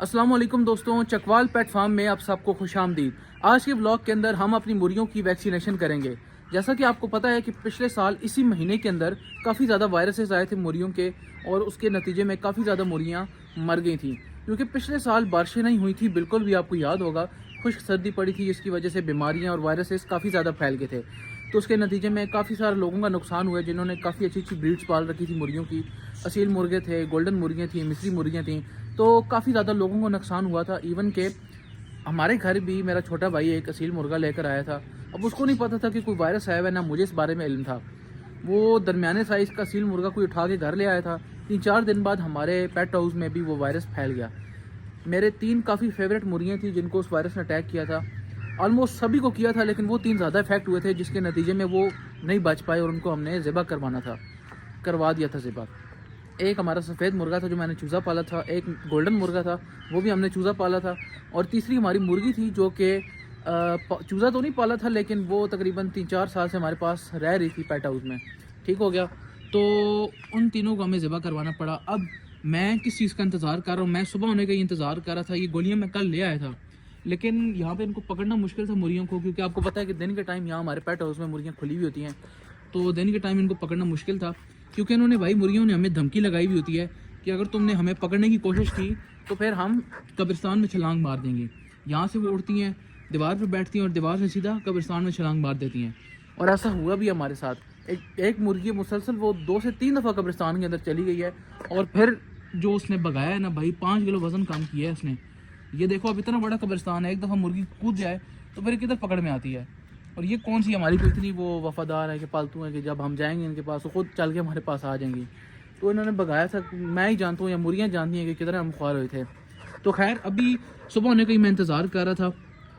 अस्सलाम वालेकुम दोस्तों, चकवाल पेट फार्म में आप सबको खुशामदीद। आज के ब्लॉग के अंदर हम अपनी मुर्गियों की वैक्सीनेशन करेंगे। जैसा कि आपको पता है कि पिछले साल इसी महीने के अंदर काफ़ी ज़्यादा वायरसेस आए थे मुर्गियों के, और उसके नतीजे में काफ़ी ज़्यादा मुर्गियाँ मर गई थी, क्योंकि पिछले साल बारिशें नहीं हुई थी। बिल्कुल भी आपको याद होगा, खुश्क सर्दी पड़ी थी, जिसकी वजह से बीमारियाँ और वायरसेस काफ़ी ज़्यादा फैल गए थे। तो उसके नतीजे में काफ़ी सारे लोगों का नुकसान हुआ, जिन्होंने काफ़ी अच्छी अच्छी ब्रीड्स पाल रखी थी मुर्गियों की। असील मुर्गे थे, गोल्डन मुर्गियाँ थी, मिस्री मुर्गियाँ थी। तो काफ़ी ज़्यादा लोगों को नुकसान हुआ था। इवन के हमारे घर भी मेरा छोटा भाई एक असील मुर्गा लेकर आया था। अब उसको नहीं पता था कि कोई वायरस आया हुआ है, ना मुझे इस बारे में इल्म था। वो दरमियाने साइज़ का असील मुर्गा कोई उठा के घर ले आया था। 3-4 दिन बाद हमारे पेट हाउस में भी वो वायरस फैल गया। मेरे 3 काफ़ी फेवरेट मुर्गियाँ थी जिनको उस वायरस ने अटैक किया था। ऑलमोस्ट सभी को किया था, लेकिन वो 3 ज़्यादा इफेक्ट हुए थे, जिसके नतीजे में वो नहीं बच पाए और उनको हमने ज़िबा करवा दिया था ज़िबा। एक हमारा सफ़ेद मुर्गा था जो मैंने चूज़ा पाला था, एक गोल्डन मुर्गा था वो भी हमने चूज़ा पाला था, और तीसरी हमारी मुर्गी थी जो कि चूज़ा तो नहीं पाला था, लेकिन वो तकरीबन 3-4 साल से हमारे पास रह रही थी पेट हाउस में। ठीक हो गया, तो उन तीनों को हमें ज़िबा करवाना पड़ा। अब मैं किस चीज़ का इंतज़ार कर रहा हूँ? मैं सुबह होने का इंतज़ार कर रहा था। ये गोलियाँ मैं कल ले आया था, लेकिन यहाँ पे इनको पकड़ना मुश्किल था मुर्गियों को, क्योंकि आपको पता है कि दिन के टाइम यहाँ हमारे पेट हाउस में मुर्गियाँ खुली हुई होती हैं। तो दिन के टाइम इनको पकड़ना मुश्किल था, क्योंकि इन्होंने भाई मुर्गियों ने हमें धमकी लगाई हुई होती है कि अगर तुमने हमें पकड़ने की कोशिश की तो फिर हम कब्रिस्तान में छलांग मार देंगे। यहाँ से वो उड़ती हैं, दीवार पर बैठती हैं और दीवार से सीधा कब्रिस्तान में छलांग मार देती हैं। और ऐसा हुआ भी हमारे साथ। एक मुर्गी मुसलसल वो 2 से 3 दफ़ा कब्रिस्तान के अंदर चली गई है, और फिर जो उसने भगाया है ना भाई, 5 किलो वज़न काम किया है उसने। ये देखो, अब इतना बड़ा कब्रिस्तान है, एक दफ़ा मुर्गी कूद जाए तो फिर किधर पकड़ में आती है। और ये कौन सी हमारी कोई इतनी वो वफादार है कि पालतू है कि जब हम जाएंगे इनके पास तो खुद चल के हमारे पास आ जाएंगी। तो इन्होंने भगाया था। मैं ही जानता हूँ या मुर्गियाँ जानती हैं कि किधर हम ख्वार हुए थे। तो खैर, अभी सुबह होने का ही मैं इंतज़ार कर रहा था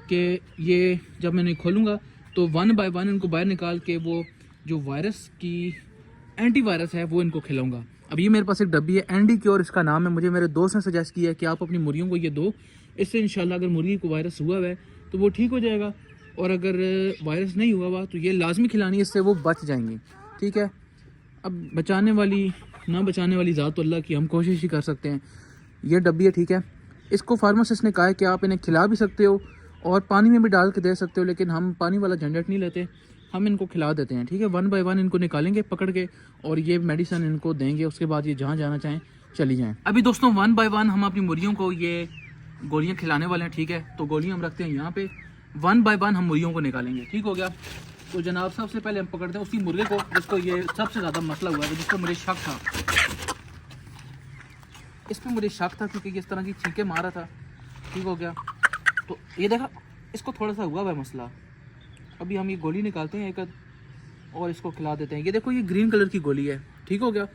कि ये जब मैंने खोलूँगा तो 1 बाय 1 इनको बाहर निकाल के वो जो वायरस की एंटी वायरस है वो इनको खिलाऊँगा। अब ये मेरे पास एक डब्बी है, एंडी क्योर इसका नाम है। मुझे मेरे दोस्त ने सजेस्ट किया है कि आप अपनी मुर्गियों को ये दो, इससे इंशाल्लाह अगर मुर्गी को वायरस हुआ है तो वो ठीक हो जाएगा, और अगर वायरस नहीं हुआ हुआ तो ये लाजमी खिलानी है, इससे वो बच जाएंगी। ठीक है, अब बचाने वाली ना बचाने वाली ज़ात तो अल्लाह की, हम कोशिश ही कर सकते हैं। ये डब्बी है, ठीक है। इसको फार्मासिस्ट ने कहा है कि आप इन्हें खिला भी सकते हो और पानी में भी डाल के दे सकते हो, लेकिन हम पानी वाला झंझट नहीं लेते, हम इनको खिला देते हैं। ठीक है, 1 बाय 1 इनको निकालेंगे पकड़ के और ये मेडिसिन इनको देंगे। उसके बाद ये जहाँ जाना चाहें चली जाएँ। अभी दोस्तों 1 बाय 1 हम अपनी मुर्गियों को ये गोलियाँ खिलाने वाले हैं। ठीक है, तो गोलियाँ हम रखते हैं यहाँ पे, 1 बाय 1 हम मुर्गियों को निकालेंगे। ठीक हो गया, तो जनाब सबसे पहले हम पकड़ते हैं उसी मुर्गे को जिसको ये सबसे ज़्यादा मसला हुआ है, जिसको मुझे शक था। इस पर मुझे शक था क्योंकि इस तरह की छींके मारा था। ठीक हो गया, तो ये देखा, इसको थोड़ा सा हुआ है मसला। अभी हम ये गोली निकालते हैं एक और इसको खिला देते हैं। ये देखो, ये ग्रीन कलर की गोली है। ठीक हो गया,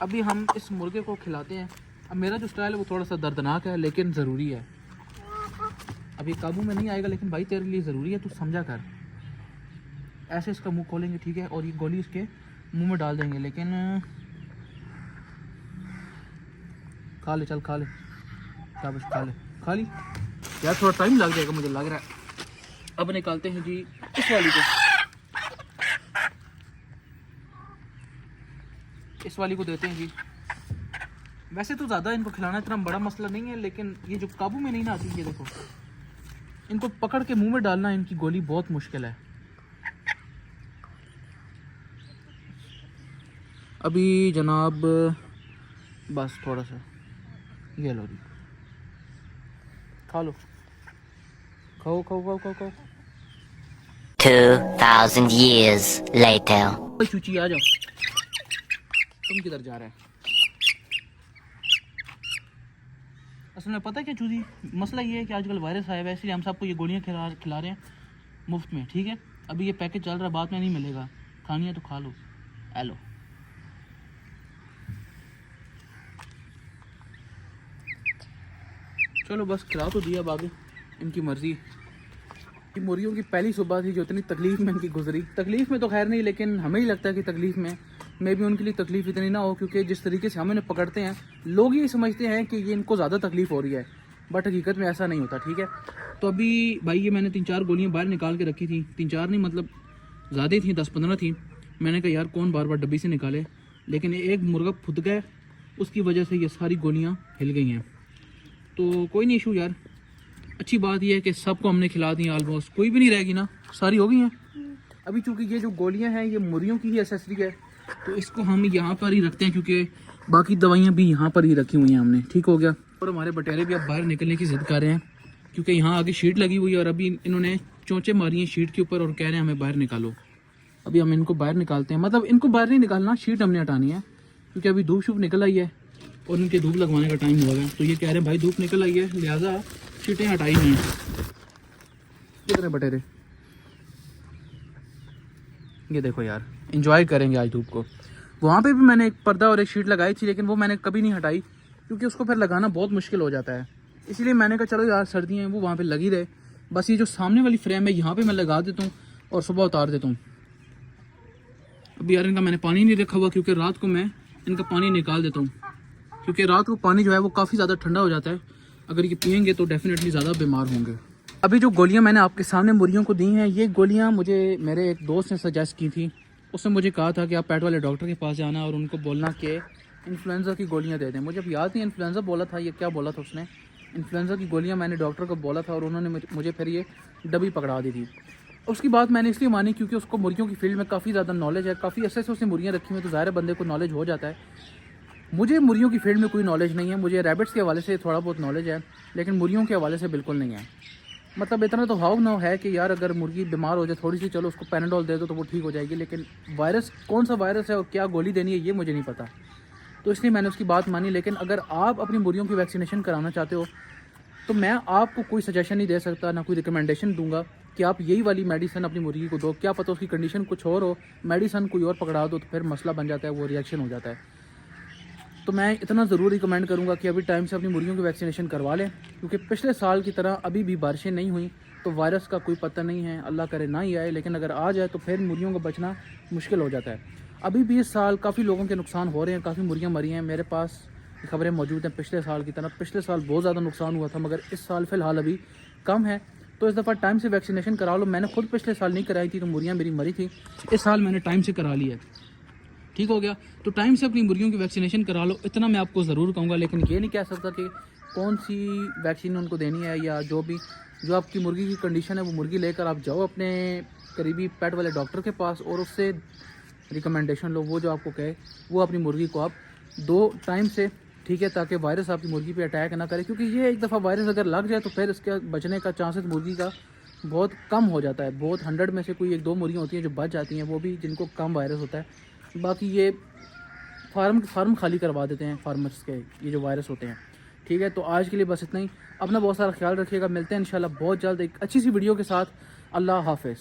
अभी हम इस मुर्गे को खिलाते हैं। अब मेरा जो स्टाइल है वो थोड़ा सा दर्दनाक है, लेकिन ज़रूरी है। अभी काबू में नहीं आएगा, लेकिन भाई तेरे लिए ज़रूरी है, तू समझा कर। ऐसे इसका मुंह खोलेंगे, ठीक है, और ये गोली इसके मुंह में डाल देंगे। लेकिन खा ले, चल खा ले, शाबाश, खा ली यार, थोड़ा टाइम लग जाएगा मुझे लग रहा है। अब निकालते हैं जी इस वाली को, इस वाली को देते हैं जी। वैसे तो ज़्यादा इनको खिलाना इतना बड़ा मसला नहीं है, लेकिन ये जो काबू में नहीं ना आती, ये देखो, इनको पकड़ के मुंह में डालना इनकी गोली बहुत मुश्किल है। अभी जनाब बस थोड़ा सा, ये लो जी, खा लो, खाओ खाओ खाओ खाओ खाओ। 2000 years later. चूची आ जाओ, तुम किधर जा रहे हैं? असल में पता है क्या चूजी, मसला ये है कि आजकल वायरस आया है, इसलिए हम सबको ये गोलियां खिला रहे हैं मुफ्त में। ठीक है, अभी ये पैकेज चल रहा है, बाद में नहीं मिलेगा। खानी है तो खा लो, हेलो। चलो बस खिला तो दिया, बाकी इनकी मर्जी। कि मुर्गियों की पहली सुबह थी जो इतनी तकलीफ़ में इनकी गुजरी। तकलीफ़ में तो खैर नहीं, लेकिन हमें ही लगता है कि तकलीफ़ में भी उनके लिए तकलीफ़ इतनी ना हो, क्योंकि जिस तरीके से हम इन्हें पकड़ते हैं, लोग ये समझते हैं कि ये इनको ज़्यादा तकलीफ़ हो रही है, बट हकीकत में ऐसा नहीं होता। ठीक है, तो अभी भाई ये मैंने 3-4 गोलियाँ बाहर निकाल के रखी थी। 3-4 नहीं, मतलब ज़्यादा थी, 10-15 थी। मैंने कहा यार कौन बार बार डब्बी से निकाले, लेकिन एक मुर्गा फुद गया, उसकी वजह से ये सारी गोलियाँ हिल गई हैं। तो कोई नहीं इशू यार। अच्छी बात यह है कि सबको हमने खिला दी ऑलमोस्ट, कोई भी नहीं रहेगी ना, सारी हो गई हैं। अभी चूँकि ये जो गोलियां हैं ये मुर्गियों की ही एसेसरी है, तो इसको हम यहाँ पर ही रखते हैं क्योंकि बाकी दवाइयाँ भी यहाँ पर ही रखी हुई हैं हमने। ठीक हो गया। और हमारे बटेरे भी अब बाहर निकलने की जिद कर रहे हैं क्योंकि यहाँ आगे शीट लगी हुई है और अभी इन्होंने चोंचे मारी हैं शीट के ऊपर और कह रहे हैं हमें बाहर निकालो। अभी हम इनको बाहर निकालते हैं, मतलब इनको बाहर नहीं निकालना, शीट हमने हटानी है क्योंकि अभी धूप शूप निकल आई है और इनके धूप लगवाने का टाइम हो गया। तो ये कह रहे हैं भाई धूप निकल आई है लिहाजा शीटें हटाई नहीं हैं। कितने बटेरे, ये देखो यार, एंजॉय करेंगे आज धूप को। वहाँ पे भी मैंने एक पर्दा और एक शीट लगाई थी लेकिन वो मैंने कभी नहीं हटाई क्योंकि उसको फिर लगाना बहुत मुश्किल हो जाता है। इसलिए मैंने कहा चलो यार सर्दियाँ हैं वो वहाँ पे लगी रहे। बस ये जो सामने वाली फ्रेम है यहाँ पे मैं लगा देता हूँ और सुबह उतार देता हूँ। अभी यार इनका मैंने पानी नहीं रखा हुआ क्योंकि रात को मैं इनका पानी निकाल देता हूँ क्योंकि रात को पानी जो है वो काफ़ी ज़्यादा ठंडा हो जाता है। अगर ये पियेंगे तो डेफिनेटली ज़्यादा बीमार होंगे। अभी जो गोलियाँ मैंने आपके सामने मुर्गियों को दी हैं, ये गोलियाँ मुझे मेरे एक दोस्त ने सजेस्ट की थी। उसने मुझे कहा था कि आप पेट वाले डॉक्टर के पास जाना और उनको बोलना कि इन्फ्लुएंजा की गोलियाँ दे दें। मुझे अब याद नहीं इन्फ्लुएंजा बोला था, ये क्या बोला था उसने। इन्फ्लुएंजा की गोलियाँ मैंने डॉक्टर को बोला था और उन्होंने मुझे फिर ये डबी पकड़ा दी थी। उसकी बात मैंने इसलिए मानी क्योंकि उसको मुर्गियों की फील्ड में काफ़ी ज़्यादा नॉलेज है, काफ़ी ऐसे उसने मुर्गियाँ रखी हुई, तो ज़ाहिर बंदे को नॉलेज हो जाता है। मुझे मुर्गियों की फील्ड में कोई नॉलेज नहीं है, मुझे रैबिट्स के हवाले से थोड़ा बहुत नॉलेज है लेकिन मुर्गियों के हवाले से बिल्कुल नहीं है। मतलब इतना तो हाव ना है कि यार अगर मुर्गी बीमार हो जाए थोड़ी सी, चलो उसको पैनाडोल दे दो तो वो ठीक हो जाएगी, लेकिन वायरस कौन सा वायरस है और क्या गोली देनी है ये मुझे नहीं पता। तो इसलिए मैंने उसकी बात मानी। लेकिन अगर आप अपनी मुर्गियों की वैक्सीनेशन कराना चाहते हो तो मैं आपको कोई सजेशन नहीं दे सकता, ना कोई रिकमेंडेशन दूंगा कि आप यही वाली मेडिसिन अपनी मुर्गी को दो। क्या पता उसकी कंडीशन कुछ और हो, मेडिसिन कोई और पकड़ा दो तो फिर मसला बन जाता है, वो रिएक्शन हो जाता है। तो मैं इतना ज़रूर रिकमेंड करूंगा कि अभी टाइम से अपनी मुर्गियों की वैक्सीनेशन करवा लें क्योंकि पिछले साल की तरह अभी भी बारिशें नहीं हुई तो वायरस का कोई पता नहीं है, अल्लाह करे ना ही आए, लेकिन अगर आ जाए तो फिर मुर्गियों का बचना मुश्किल हो जाता है। अभी भी इस साल काफ़ी लोगों के नुकसान हो रहे हैं, काफ़ी मुर्गियाँ मरी हैं। मेरे पास खबरें मौजूद हैं पिछले साल की तरह। पिछले साल बहुत ज़्यादा नुकसान हुआ था मगर इस साल फ़िलहाल अभी कम है। तो इस दफ़ा टाइम से वैक्सीनेशन करा लो। मैंने खुद पिछले साल नहीं कराई थी तो मुर्गियाँ मेरी मरी थी, इस साल मैंने टाइम से करा ली है। ठीक हो गया। तो टाइम से अपनी मुर्गियों की वैक्सीनेशन करा लो, इतना मैं आपको ज़रूर कहूँगा। लेकिन ये नहीं कह सकता कि कौन सी वैक्सीन उनको देनी है या जो आपकी मुर्गी की कंडीशन है वो मुर्गी लेकर आप जाओ अपने करीबी पेट वाले डॉक्टर के पास और उससे रिकमेंडेशन लो। वो जो आपको कहे वो अपनी मुर्गी को आप दो टाइम से, ठीक है, ताकि वायरस आपकी मुर्गी पे अटैक ना करे क्योंकि ये एक दफ़ा वायरस अगर लग जाए तो फिर इसके बचने का चांसेस मुर्गी का बहुत कम हो जाता है। बहुत 100 में से कोई 1-2 मुर्गियाँ होती हैं जो बच जाती हैं, वो भी जिनको कम वायरस होता है। बाकी ये फार्म खाली करवा देते हैं फार्मर्स के ये जो वायरस होते हैं। ठीक है, तो आज के लिए बस इतना ही। अपना बहुत सारा ख्याल रखिएगा, मिलते हैं इंशाल्लाह बहुत जल्द एक अच्छी सी वीडियो के साथ। अल्लाह हाफ़िज़।